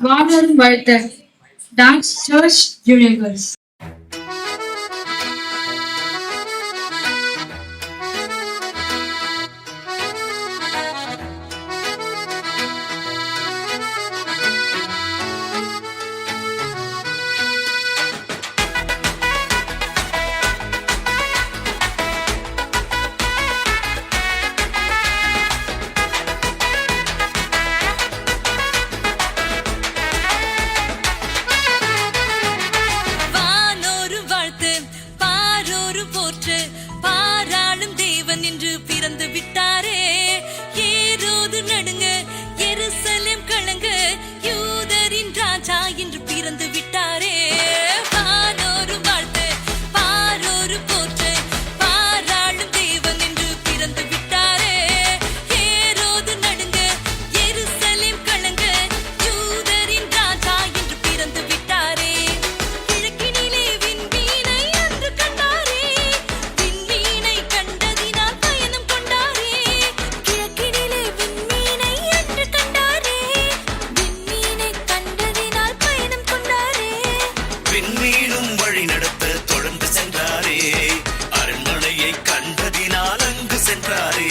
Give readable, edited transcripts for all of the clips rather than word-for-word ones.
வானோரும் வாழ்த்த dance search juniors. பாராளும் தேவன் என்று பிறந்து விட்டாரே. ஏரோது நடுங்க, எருசலேம் கலங்க, யூதரின் ராஜா என்று பிறந்து விட்டாரே. வானோரு வாழ்த்து, பாரோரு போற்று, பாராளும் தேவன் என்று பிறந்து விட்டாரே. ஏரோது நடுங்க, எருசலேம் கலங்க, யூதரின் ராஜா என்று பிறந்து விட்டாரே. கிழக்கினிலே விண்மீனை அன்று கண்டாரே, விண்மீனை கண்டதினால் பயணம் கொண்டாரே. கிழக்கினிலே விண்மீனை அன்று கண்டாரே, விண்மீனை கண்டதினால் பயணம் கொண்டாரே. விண்மீனும் வழி நடத்த தொடர்ந்து சென்றாரே, அரண்மனையை கண்டதினால் அங்கு சென்றாரே.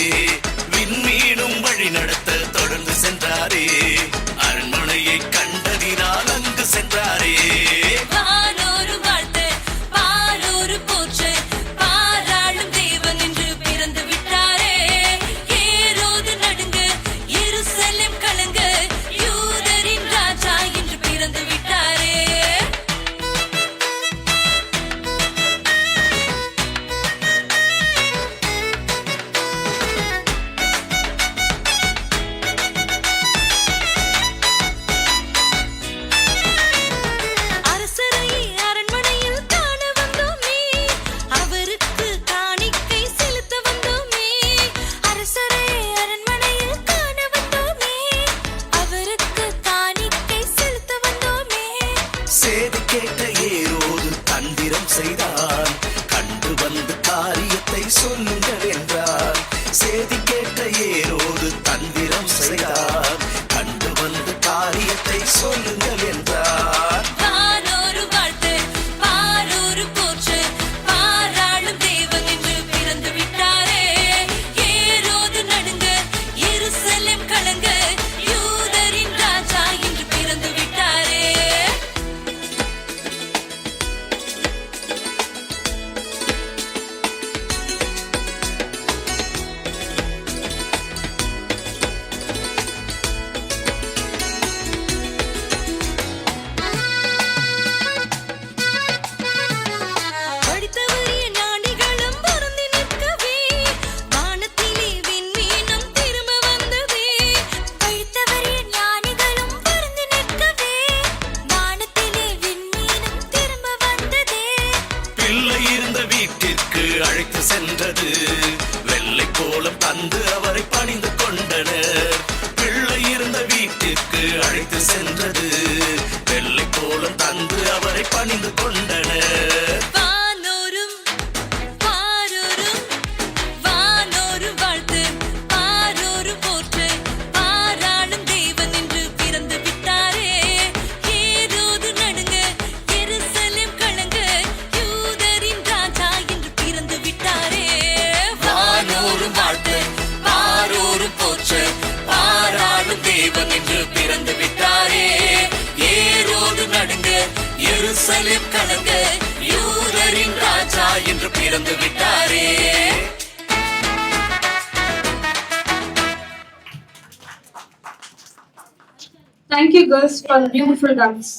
விண்மீனும் வழி நடத்த தொடர்ந்து சென்றாரே, அரண்மனையை கண்டதினால் அங்கு சென்றாரே. வானோரு வாழ்த்து, பாரோரு போற்று, பாராளும் தேவன் என்று பிறந்து விட்டாரே. ஏரோது நடுங்க, எருசலேம் கலங்க, யூதரின் ராஜா என்று பிறந்து விட்டாரே. அரசரை அரண்மனையில் காண வந்தோமே, அவருக்கு காணிக்கை செலுத்த வந்தோமே. அரசரை அரண்மனையில் காண வந்தோமே, அவருக்கு காணிக்கை செலுத்த வந்தோமே. சேதி கேட்ட ஏரோது தந்திரம் செய்தான், கண்டு வந்து காரியத்தை சொல்லுங்கள் என்றார். சேதி கேட்ட ஏரோது தந்திரம் செய்தான், கண்டு வந்து காரியத்தை சொல்லுங்கள் என்றார். வானோரு வாழ்த்து, பாரோரு போற்று, பாராளும் தேவன் என்று பிறந்து விட்டாரே. ஏரோது நடுங்க, எருசலேம் கலங்க, யூதரின் ராஜா என்று பிறந்து விட்டாரே. படித்தவரிய ஞானிகளும் பொருந்தி நிற்கவே, வானத்திலே விண்மீனும் திரும்ப வந்ததே. படித்தவரிய ஞானிகளும் பொருந்தி நிற்கவே, வானத்திலே விண்மீனும் திரும்ப வந்ததே. பிள்ளை இருந்த வீட்டிற்கு அழைத்து சென்றது, வெள்ளை கோலம் தந்து அவரை பணிந்து கொண்டனர். பிள்ளை இருந்த வீட்டிற்கு அழைத்து சென்றது, வெள்ளை கோலம் தந்து அவரை பணிந்து கொண்டனர். வானோரும் பாரோரும், வானோரும் வாழ்த்து, பாரோரும் போற்று, பாராளும் தேவன் என்று பிறந்து விட்டாரே. ஏரோது நடுங்க, எருசலேம் கலங்க, யூதரின் ராஜா என்று பிறந்து விட்டாரே. வானோரும் வாழ்த்து, பாரோரும் போற்று, பாராளும் தேவன் என்று பிறந்து விட்டாரே. ஏரோது நடுங்க, எருசலேம் கலங்க, யூதரின் ராஜா என்று பிறந்து விட்டாரே. Thank you girls for the beautiful dance.